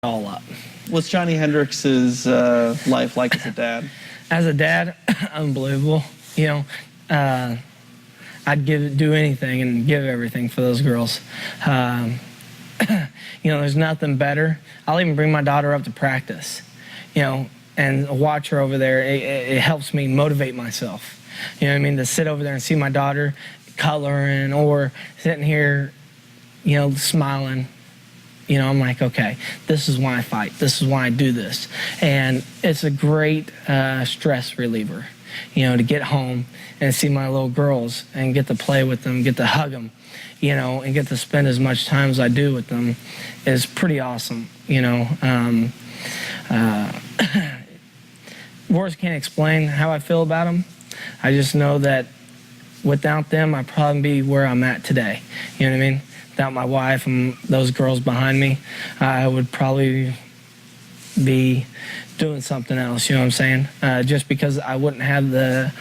all up. What's Johnny Hendricks' life like as a dad? As a dad, unbelievable. You know, I'd do anything and give everything for those girls. You know, there's nothing better. I'll even bring my daughter up to practice, you know, and watch her over there. It helps me motivate myself. You know what I mean? To sit over there and see my daughter coloring or sitting here, you know, smiling. You know, I'm like, okay, this is why I fight. This is why I do this. And it's a great stress reliever, you know, to get home and see my little girls and get to play with them, get to hug them, you know, and get to spend as much time as I do with them is pretty awesome, you know. Words can't explain how I feel about them. I just know that without them, I'd probably be where I'm at today. You know what I mean? Without my wife and those girls behind me, I would probably be doing something else, you know what I'm saying? Just because I wouldn't have the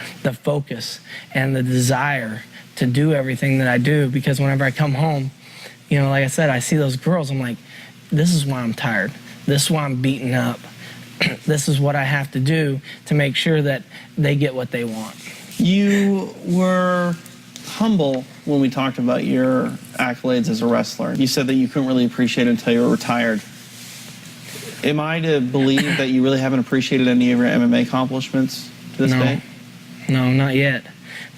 focus and the desire to do everything that I do, because whenever I come home, you know, like I said, I see those girls, I'm like, this is why I'm tired. This is why I'm beaten up. This is what I have to do to make sure that they get what they want. You were humble when we talked about your accolades as a wrestler. You said that you couldn't really appreciate it until you were retired. Am I to believe that you really haven't appreciated any of your MMA accomplishments to this day? No, not yet.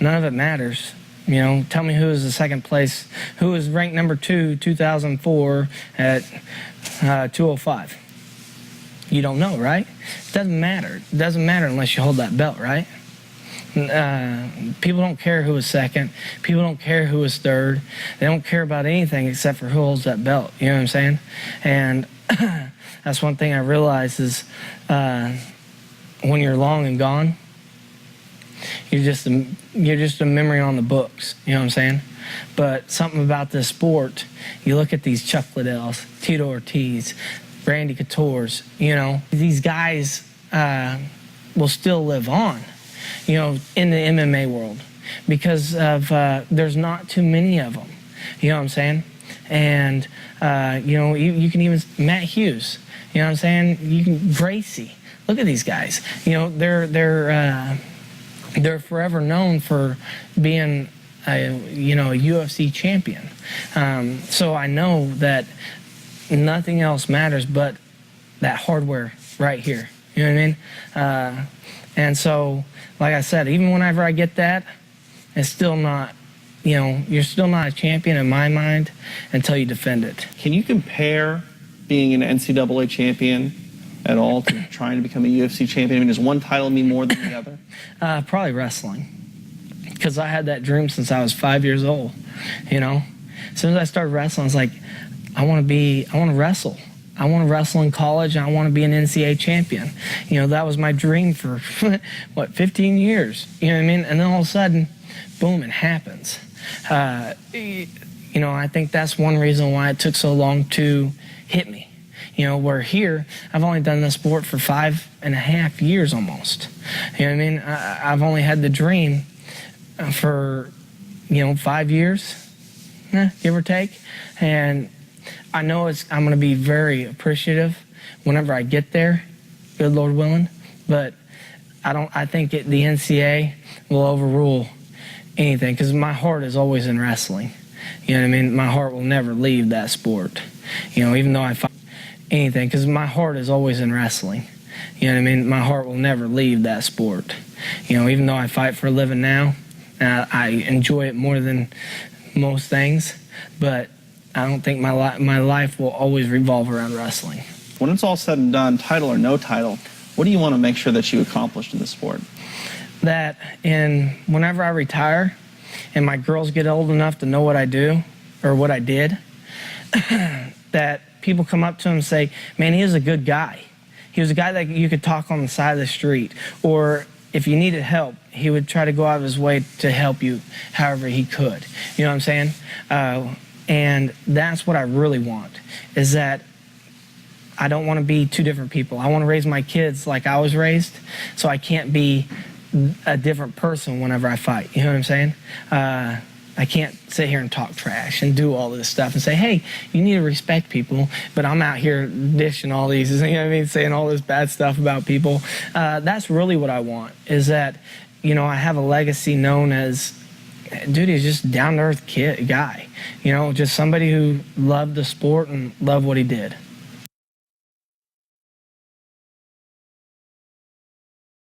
None of it matters. You know, tell me who was the second place, who was ranked number 2, 2004 at 205. You don't know, right? It doesn't matter. It doesn't matter unless you hold that belt, right? People don't care who was second. People don't care who was third. They don't care about anything except for who holds that belt. You know what I'm saying? And that's one thing I realized is when you're long and gone, you're just a memory on the books. You know what I'm saying? But something about this sport, you look at these Chuck Liddells, Tito Ortiz, Randy Couture's, you know, these guys will still live on, you know, in the MMA world because of there's not too many of them. You know what I'm saying? And you know, you can even Matt Hughes. You know what I'm saying? You can Gracie. Look at these guys. You know, they're forever known for being a UFC champion. So I know that nothing else matters but that hardware right here. You know what I mean? And so, like I said, even whenever I get that, it's still not, you know, you're still not a champion in my mind until you defend it. Can you compare being an NCAA champion at all to trying to become a UFC champion? I mean, does one title mean more than the other? Probably wrestling, because I had that dream since I was 5 years old. You know, as soon as I started wrestling, I was like, I want to wrestle. I want to wrestle in college, and I want to be an NCAA champion. You know, that was my dream for, what, 15 years? You know what I mean? And then all of a sudden, boom, it happens. You know, I think that's one reason why it took so long to hit me. You know, where here, I've only done this sport for 5.5 years almost. You know what I mean? I've only had the dream for, you know, 5 years, give or take. And I know I'm going to be very appreciative whenever I get there, good Lord willing. But I think the NCAA will overrule anything, because my heart is always in wrestling. You know what I mean? My heart will never leave that sport. You know, even though I fight anything, because my heart is always in wrestling. You know what I mean? My heart will never leave that sport. You know, even though I fight for a living now, I enjoy it more than most things, but I don't think my life will always revolve around wrestling. When it's all said and done, title or no title, what do you want to make sure that you accomplished in this sport? That whenever I retire and my girls get old enough to know what I do or what I did, that people come up to him and say, man, he was a good guy. He was a guy that you could talk on the side of the street. Or if you needed help, he would try to go out of his way to help you however he could. You know what I'm saying? And that's what I really want, is that I don't want to be two different people. I want to raise my kids like I was raised, so I can't be a different person whenever I fight. You know what I'm saying? I can't sit here and talk trash and do all this stuff and say, hey, you need to respect people, but I'm out here dishing all these, you know what I mean, saying all this bad stuff about people. That's really what I want, is that, you know, I have a legacy known as, dude, he's just down-to-earth guy, you know, just somebody who loved the sport and loved what he did.